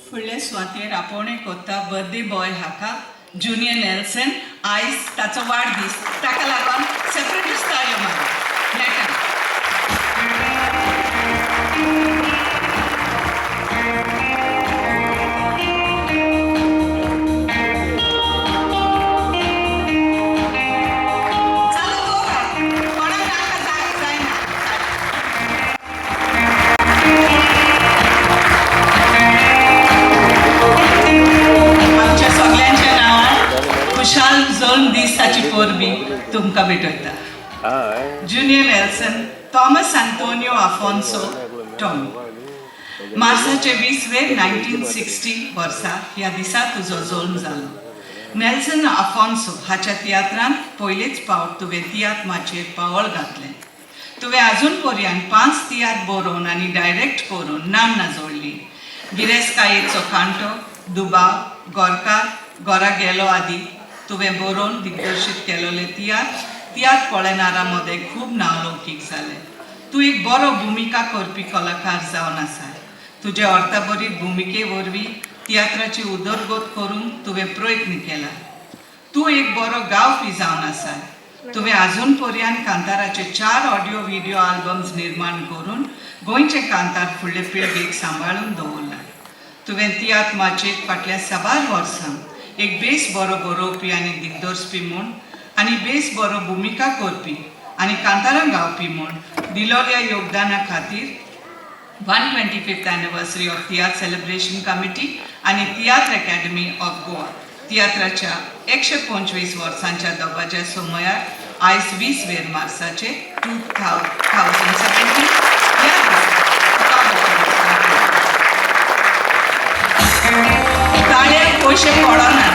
फुडल्या स्वातेर आपण एक होता बर्थडे बॉय हाका जुनियर नेल्सन आयज ताचो वाडदीस ताका लागून सेपरेटच ताळयो मारप लेटर खुशाल जल्म दीस ताची पोरबी तुमकां भेटयता. जुनियर नेल्सन थॉमस आंतोनियो आफोन्सो टॉमी. मार्चाचे 20 1960 वर्सा ह्या दिसा तुजो जल्म जालो. नेल्सन आफोन्सो हाच्या तियात्रांत पयलेच फावट तुवें तियात्र पावळ घातलें. तुवें आजून पर्यंत 5 तियात्र बरोवन आनी डायरेक्ट करून नामना जोडली. गिरेस्कायेचो कांटो, दुबाव, गोरकार, गोरा गेलो आदी तुवें बरोवन दिग्दर्शीत केलोले तियात्र पळयणारां मदें खूब नावलौकीक जालें. तूं एक बरो भुमिका करपी कलाकार जावन आसा. तुजे अर्थभरीत भुमिके वरवीं तियात्राची उदरगत करूंक तुवें प्रयत्न केला. तूं एक बरो गावपी जावन आसा. तुवें आजून पर्यंत कांताराचे 4 ऑडिओ व्हिडिओ आल्बम्स निर्माण करून गोंयचे कांतार फुडले पिळगेक सांबाळून दवरला. तुवें तियात्र फाटल्या 7 वर्सां एक बेस बरो बरोवपी आनी दिग्दर्शपी म्हूण आनी बेस बरो भुमिका करपी आनी कांतारां गावपी म्हूण दिलोल्या योगदाना खातीर 125th anniversary of tiatr celebration committee आनी तियात्र अकॅडमी ऑफ गोवा तियात्राच्या 125 वर्सांच्या दबाज्या सोमयार आयज 20 मार्चाचे 2017 ताळे पयशे पडना.